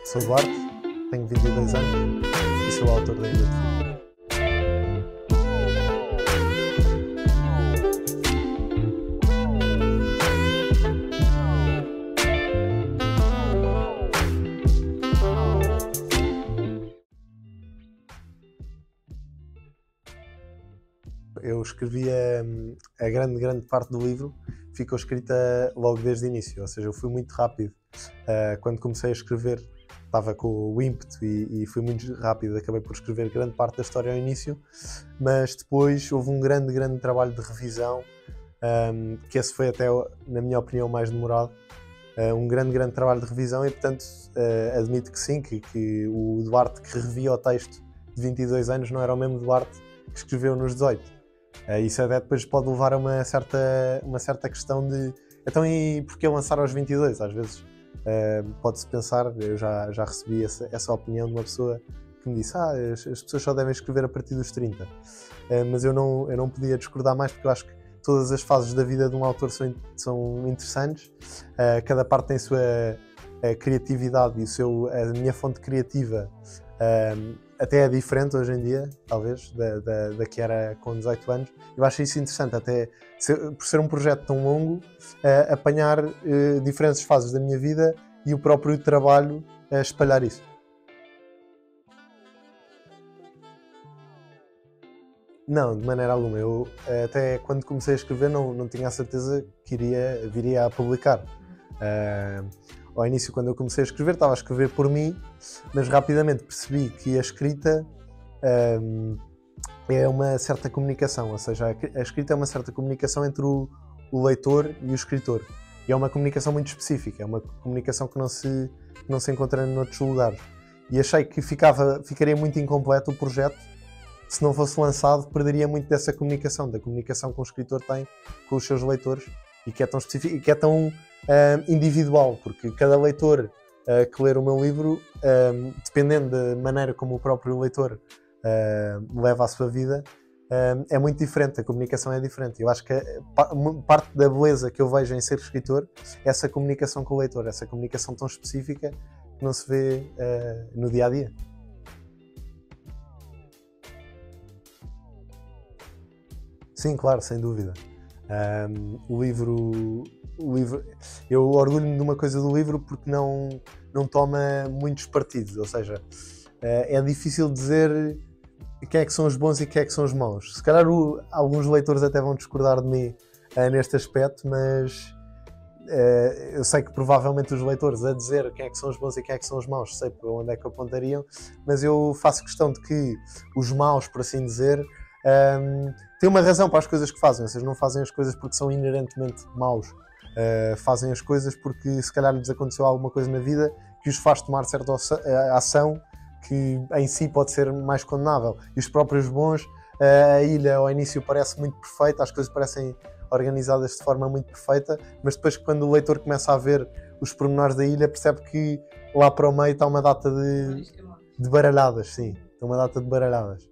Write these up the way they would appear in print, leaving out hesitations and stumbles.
Sou Duarte, tenho 22 anos e sou autor da Ilha de Fio. Eu escrevi a grande parte do livro, ficou escrita logo desde o início, ou seja, eu fui muito rápido. Quando comecei a escrever, estava com o ímpeto e fui muito rápido, acabei por escrever grande parte da história ao início, mas depois houve um grande trabalho de revisão, que esse foi até, na minha opinião, mais demorado. Um grande trabalho de revisão e, portanto, admito que sim, que o Duarte que revia o texto de 22 anos não era o mesmo Duarte que escreveu nos 18. Isso até depois pode levar a uma certa questão de então e porquê lançar aos 22? Às vezes pode-se pensar, eu já recebi essa opinião de uma pessoa que me disse as pessoas só devem escrever a partir dos 30. Mas eu não podia discordar mais, porque eu acho que todas as fases da vida de um autor são interessantes. Cada parte tem a sua criatividade e a minha fonte criativa até é diferente hoje em dia, talvez, da que era com 18 anos. Eu acho isso interessante, até por ser um projeto tão longo, apanhar diferentes fases da minha vida e o próprio trabalho a espalhar isso. Não, de maneira alguma. Eu até quando comecei a escrever não tinha a certeza que viria a publicar. Ao início, quando eu comecei a escrever, estava a escrever por mim, mas rapidamente percebi que a escrita é uma certa comunicação, ou seja, a escrita é uma certa comunicação entre o leitor e o escritor. E é uma comunicação muito específica, é uma comunicação que não se encontra noutros lugares. E achei que ficaria muito incompleto o projeto se não fosse lançado, perderia muito dessa comunicação, da comunicação que um escritor tem com os seus leitores e que é tão específica e que é tão individual, porque cada leitor que ler o meu livro, dependendo da maneira como o próprio leitor leva a sua vida, é muito diferente, a comunicação é diferente. Eu acho que parte da beleza que eu vejo em ser escritor é essa comunicação com o leitor, essa comunicação tão específica que não se vê no dia-a-dia. Sim, claro, sem dúvida. O livro, eu orgulho-me de uma coisa do livro porque não toma muitos partidos, ou seja, é difícil dizer quem é que são os bons e quem é que são os maus. Se calhar alguns leitores até vão discordar de mim neste aspecto, mas eu sei que provavelmente os leitores a dizer quem é que são os bons e quem é que são os maus, sei para onde é que apontariam, mas eu faço questão de que os maus, por assim dizer, têm uma razão para as coisas que fazem, ou seja, não fazem as coisas porque são inerentemente maus, fazem as coisas porque se calhar lhes aconteceu alguma coisa na vida que os faz tomar certa ação que em si pode ser mais condenável. E os próprios bons, a ilha ao início parece muito perfeita, as coisas parecem organizadas de forma muito perfeita, mas depois quando o leitor começa a ver os pormenores da ilha, percebe que lá para o meio está uma data de baralhadas, sim, está uma data de baralhadas.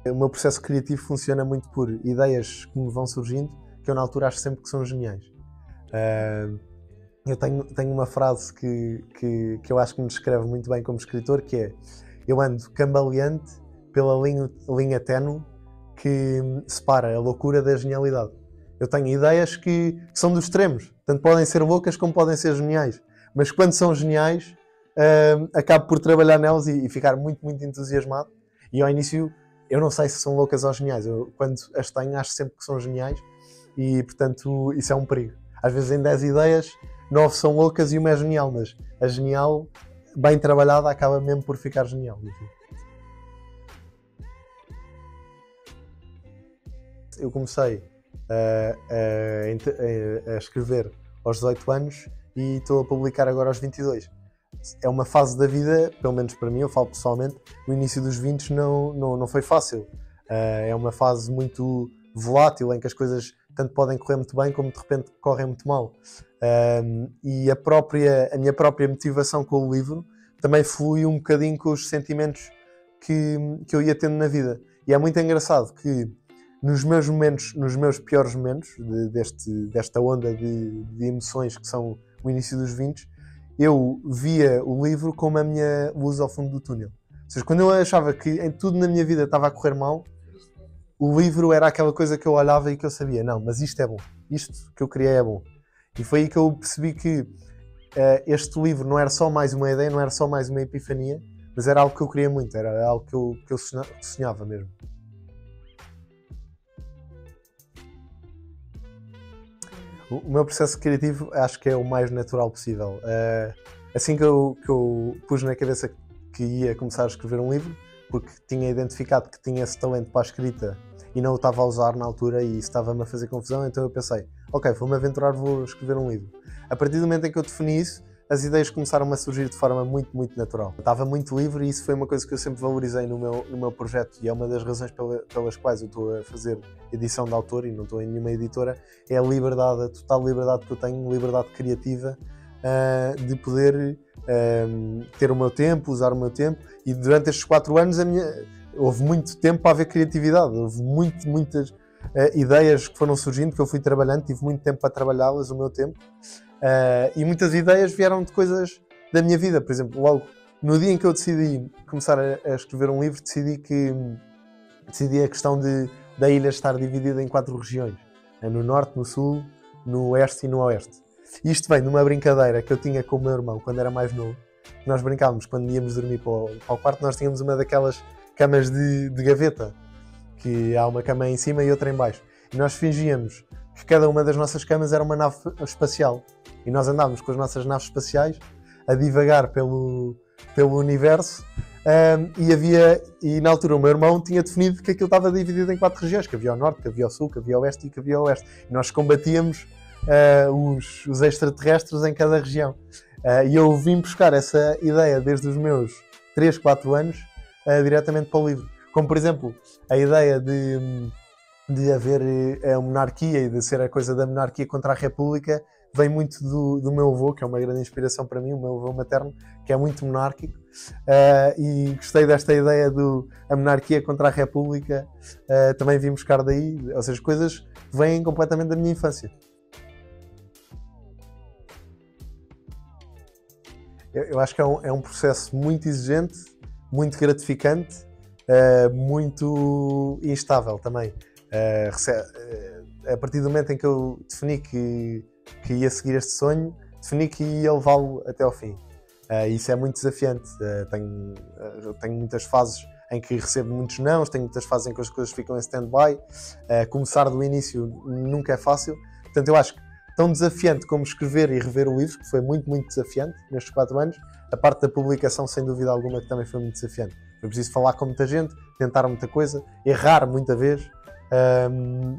O meu processo criativo funciona muito por ideias que me vão surgindo, que eu na altura acho sempre que são geniais. Eu tenho uma frase que eu acho que me descreve muito bem como escritor, que é: eu ando cambaleante pela linha ténue que separa a loucura da genialidade. Eu tenho ideias que são dos extremos, tanto podem ser loucas como podem ser geniais, mas quando são geniais, acabo por trabalhar nelas e ficar muito entusiasmado. E ao início eu não sei se são loucas ou geniais, quando as tenho acho sempre que são geniais e portanto isso é um perigo. Às vezes em 10 ideias, 9 são loucas e uma é genial, mas a genial, bem trabalhada, acaba mesmo por ficar genial. Enfim. Eu comecei a escrever aos 18 anos e estou a publicar agora aos 22. É uma fase da vida, pelo menos para mim, eu falo pessoalmente, no início dos 20 não foi fácil. É uma fase muito volátil, em que as coisas tanto podem correr muito bem como de repente correm muito mal. E a minha própria motivação com o livro também flui um bocadinho com os sentimentos que eu ia tendo na vida. E é muito engraçado que nos meus piores momentos, desta onda de emoções que são o início dos 20, eu via o livro como a minha luz ao fundo do túnel. Ou seja, quando eu achava que em tudo na minha vida estava a correr mal, o livro era aquela coisa que eu olhava e que eu sabia, não, mas isto é bom, isto que eu criei é bom. E foi aí que eu percebi que este livro não era só mais uma ideia, não era só mais uma epifania, mas era algo que eu queria muito, era algo que eu sonhava mesmo. O meu processo criativo acho que é o mais natural possível. Assim que eu pus na cabeça que ia começar a escrever um livro, porque tinha identificado que tinha esse talento para a escrita e não o estava a usar na altura e isso estava-me a fazer confusão, então eu pensei, ok, vou-me aventurar, vou escrever um livro. A partir do momento em que eu defini isso, as ideias começaram a surgir de forma muito, muito natural. Eu estava muito livre e isso foi uma coisa que eu sempre valorizei no meu projeto e é uma das razões pelas quais eu estou a fazer edição de autor e não estou em nenhuma editora, é a liberdade, a total liberdade que eu tenho, liberdade criativa, de poder ter o meu tempo, usar o meu tempo, e durante estes 4 anos houve muito tempo para haver criatividade, houve muitas ideias que foram surgindo, que eu fui trabalhando, tive muito tempo para trabalhá-las, o meu tempo, e muitas ideias vieram de coisas da minha vida. Por exemplo, logo no dia em que eu decidi começar a escrever um livro, decidi a questão da ilha estar dividida em 4 regiões, no norte, no sul, no oeste e no oeste. Isto vem de uma brincadeira que eu tinha com o meu irmão quando era mais novo. Nós brincávamos quando íamos dormir para o quarto, nós tínhamos uma daquelas camas de gaveta, que há uma cama em cima e outra em baixo. E nós fingíamos que cada uma das nossas camas era uma nave espacial. E nós andávamos com as nossas naves espaciais a divagar pelo universo. E na altura o meu irmão tinha definido que aquilo estava dividido em 4 regiões, que havia o norte, que havia o sul, que havia o oeste e que havia o oeste. E nós combatíamos os extraterrestres em cada região. E eu vim buscar essa ideia desde os meus 3, 4 anos diretamente para o livro. Como, por exemplo, a ideia de haver a monarquia e de ser a coisa da monarquia contra a república vem muito do meu avô, que é uma grande inspiração para mim, o meu avô materno, que é muito monárquico, e gostei desta ideia a monarquia contra a república, também vim buscar daí, ou seja, coisas vêm completamente da minha infância. Eu acho que é um processo muito exigente, muito gratificante, muito instável também. A partir do momento em que eu defini que ia seguir este sonho, defini que ia levá-lo até ao fim. Isso é muito desafiante. Tenho muitas fases em que recebo muitos nãos, tenho muitas fases em que as coisas ficam em stand-by. Começar do início nunca é fácil. Portanto, eu acho que tão desafiante como escrever e rever o livro, que foi muito, muito desafiante nestes 4 anos, a parte da publicação, sem dúvida alguma, que também foi muito desafiante. Foi preciso falar com muita gente, tentar muita coisa, errar muita vez,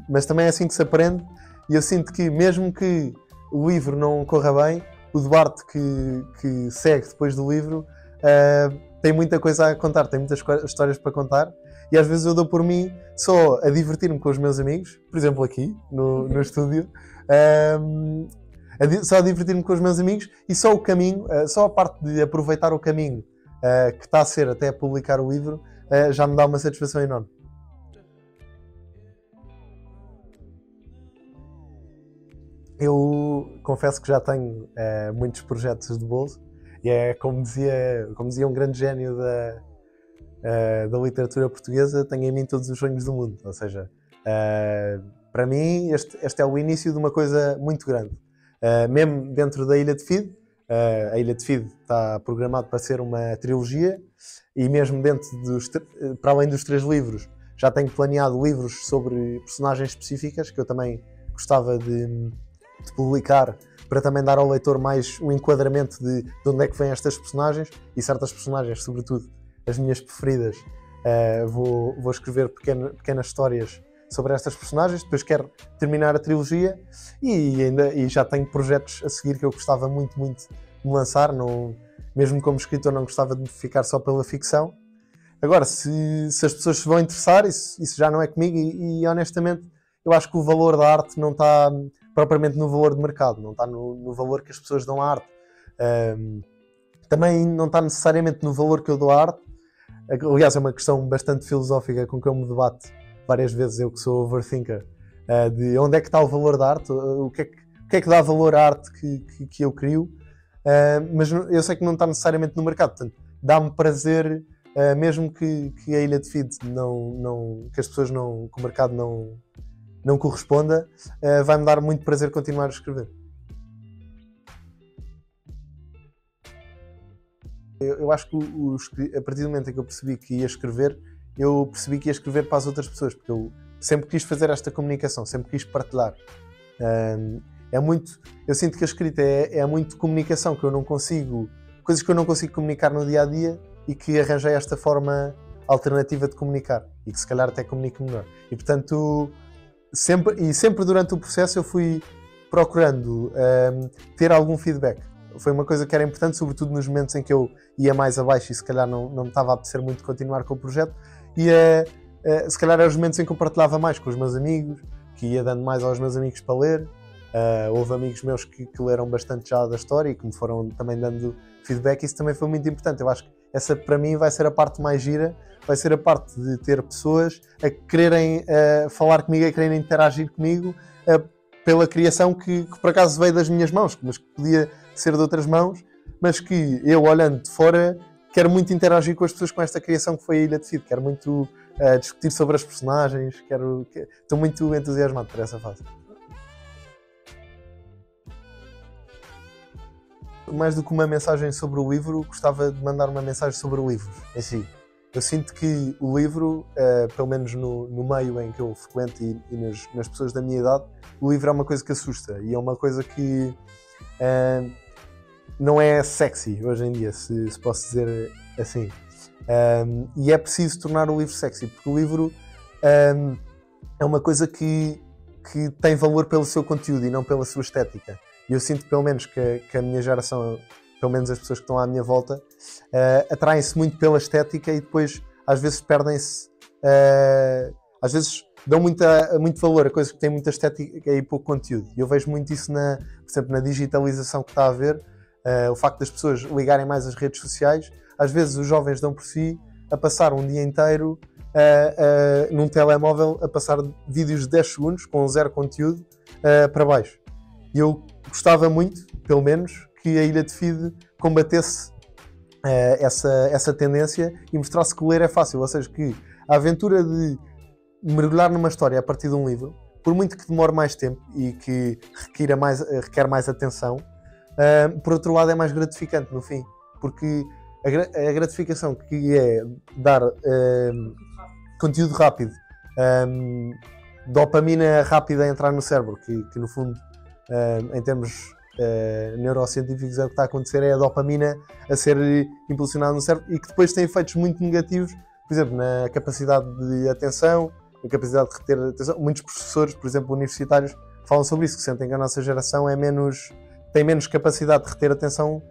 mas também é assim que se aprende, e eu sinto que, mesmo que o livro não corra bem, o Duarte que segue depois do livro tem muita coisa a contar, tem muitas histórias para contar, e às vezes eu dou por mim só a divertir-me com os meus amigos, por exemplo aqui no estúdio, só a divertir-me com os meus amigos, e só o caminho, só a parte de aproveitar o caminho que está a ser até publicar o livro, já me dá uma satisfação enorme. Eu confesso que já tenho muitos projetos de bolso, e é como dizia um grande gênio da literatura portuguesa, tenho em mim todos os sonhos do mundo. Ou seja, para mim este é o início de uma coisa muito grande. Mesmo dentro da Ilha de Fide, a Ilha de Fide está programado para ser uma trilogia, e mesmo dentro para além dos 3 livros, já tenho planeado livros sobre personagens específicas que eu também gostava de publicar, para também dar ao leitor mais um enquadramento de onde é que vêm estas personagens, e certas personagens, sobretudo as minhas preferidas, vou escrever pequenas histórias sobre estas personagens. Depois quero terminar a trilogia e já tenho projetos a seguir que eu gostava muito, muito de lançar. Mesmo como escritor, não gostava de ficar só pela ficção. Agora, se as pessoas se vão interessar, isso já não é comigo, e honestamente eu acho que o valor da arte não está propriamente no valor de mercado, não está no valor que as pessoas dão à arte. Também não está necessariamente no valor que eu dou à arte. Aliás, é uma questão bastante filosófica com que eu me debato várias vezes, eu que sou overthinker, de onde é que está o valor da arte, o que é que dá valor à arte que eu crio, mas eu sei que não está necessariamente no mercado, portanto, dá-me prazer, mesmo que a Ilha de Feed que as pessoas não, que o mercado não corresponda, vai-me dar muito prazer continuar a escrever. Eu acho que a partir do momento em que eu percebi que ia escrever, eu percebi que ia escrever para as outras pessoas, porque eu sempre quis fazer esta comunicação, sempre quis partilhar. Eu sinto que a escrita é muito comunicação, que eu não consigo, coisas que eu não consigo comunicar no dia a dia e que arranjei esta forma alternativa de comunicar e que se calhar até comunico melhor. E portanto, sempre durante o processo eu fui procurando ter algum feedback. Foi uma coisa que era importante, sobretudo nos momentos em que eu ia mais abaixo e se calhar não me estava a apetecer muito continuar com o projeto. E se calhar eram os momentos em que eu partilhava mais com os meus amigos, que ia dando mais aos meus amigos para ler. Houve amigos meus que leram bastante já da história e que me foram também dando feedback. Isso também foi muito importante. Eu acho que essa para mim vai ser a parte mais gira, vai ser a parte de ter pessoas a quererem falar comigo, a quererem interagir comigo pela criação que por acaso veio das minhas mãos, mas que podia ser de outras mãos, mas que eu, olhando de fora, quero muito interagir com as pessoas com esta criação que foi a Ilha de Feed. Quero muito discutir sobre as personagens, estou muito entusiasmado por essa fase. Mais do que uma mensagem sobre o livro, gostava de mandar uma mensagem sobre o livro em si. Eu sinto que o livro, pelo menos no meio em que eu frequento e nas pessoas da minha idade, o livro é uma coisa que assusta e é uma coisa que não é sexy hoje em dia, se posso dizer assim. E é preciso tornar o livro sexy, porque o livro é uma coisa que tem valor pelo seu conteúdo e não pela sua estética. E eu sinto, pelo menos, que a minha geração, pelo menos as pessoas que estão à minha volta, atraem-se muito pela estética e depois, às vezes, perdem-se... às vezes dão muito valor a coisas que têm muita estética e pouco conteúdo. E eu vejo muito isso, por exemplo, na digitalização que está a haver, o facto das pessoas ligarem mais as redes sociais. Às vezes os jovens dão por si a passar um dia inteiro num telemóvel a passar vídeos de 10 segundos com zero conteúdo para baixo. E eu gostava muito, pelo menos, que a Ilha de Feed combatesse essa tendência e mostrasse que ler é fácil, ou seja, que a aventura de mergulhar numa história a partir de um livro, por muito que demore mais tempo e que requer mais atenção, por outro lado é mais gratificante no fim, porque a gratificação que é dar conteúdo rápido, dopamina rápida a entrar no cérebro, que no fundo, em termos neurocientíficos, é o que está a acontecer, é a dopamina a ser impulsionada no cérebro e que depois tem efeitos muito negativos, por exemplo, na capacidade de atenção, na capacidade de reter atenção. Muitos professores, por exemplo, universitários, falam sobre isso, que sentem que a nossa geração tem menos capacidade de reter atenção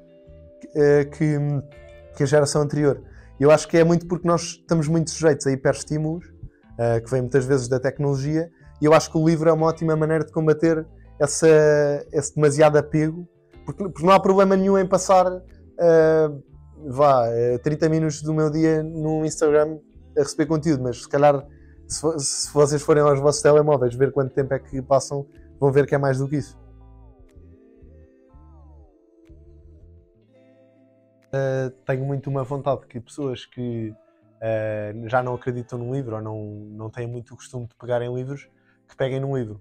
que a geração anterior. E eu acho que é muito porque nós estamos muito sujeitos a hiperestímulos, que vêm muitas vezes da tecnologia, e eu acho que o livro é uma ótima maneira de combater esse demasiado apego, porque não há problema nenhum em passar 30 minutos do meu dia no Instagram a receber conteúdo, mas se calhar se vocês forem aos vossos telemóveis ver quanto tempo é que passam, vão ver que é mais do que isso. Tenho muito uma vontade que pessoas que já não acreditam num livro ou não têm muito o costume de pegar em livros, que peguem num livro.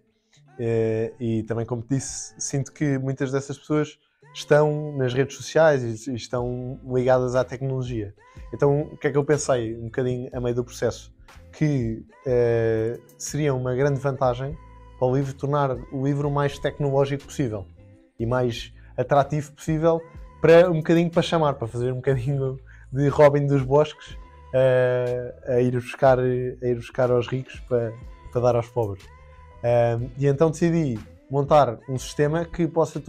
E também, como te disse, sinto que muitas dessas pessoas estão nas redes sociais e estão ligadas à tecnologia. Então, o que é que eu pensei um bocadinho a meio do processo? Que seria uma grande vantagem para o livro tornar o livro o mais tecnológico possível e mais atrativo possível, para um bocadinho para chamar, para fazer um bocadinho de Robin dos Bosques, a ir buscar aos ricos para dar aos pobres. E então decidi montar um sistema que possa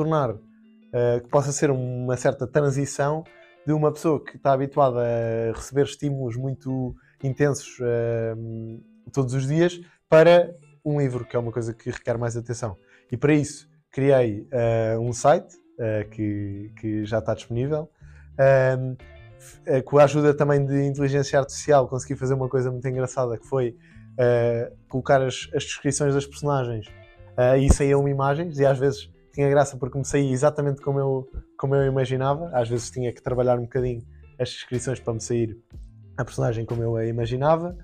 ser uma certa transição de uma pessoa que está habituada a receber estímulos muito intensos todos os dias para um livro, que é uma coisa que requer mais atenção. E para isso criei um site que já está disponível, com a ajuda também de inteligência artificial consegui fazer uma coisa muito engraçada, que foi colocar as descrições das personagens e saíam imagens, e às vezes tinha graça porque me saía exatamente como eu imaginava. Às vezes tinha que trabalhar um bocadinho as descrições para me sair a personagem como eu a imaginava.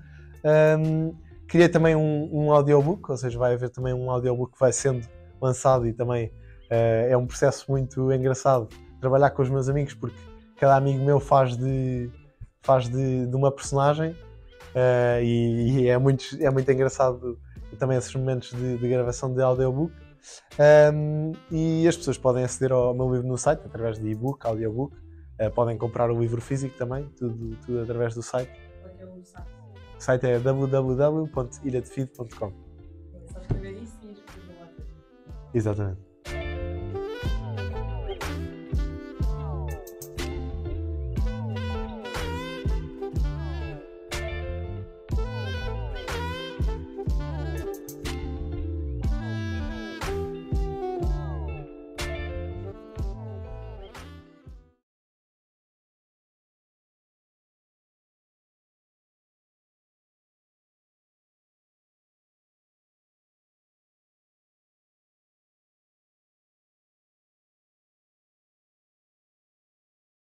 Criei também um audiobook, ou seja, vai haver também um audiobook que vai sendo lançado, e também é um processo muito engraçado trabalhar com os meus amigos, porque cada amigo meu faz de uma personagem, e é muito engraçado também esses momentos de gravação de audiobook. E as pessoas podem aceder ao meu livro no site através de e-book, audiobook. Podem comprar o livro físico também, tudo através do site. Qual é o site? O site é www.ilhadefeed.com. É só escrever isso e escrever lá. Exatamente.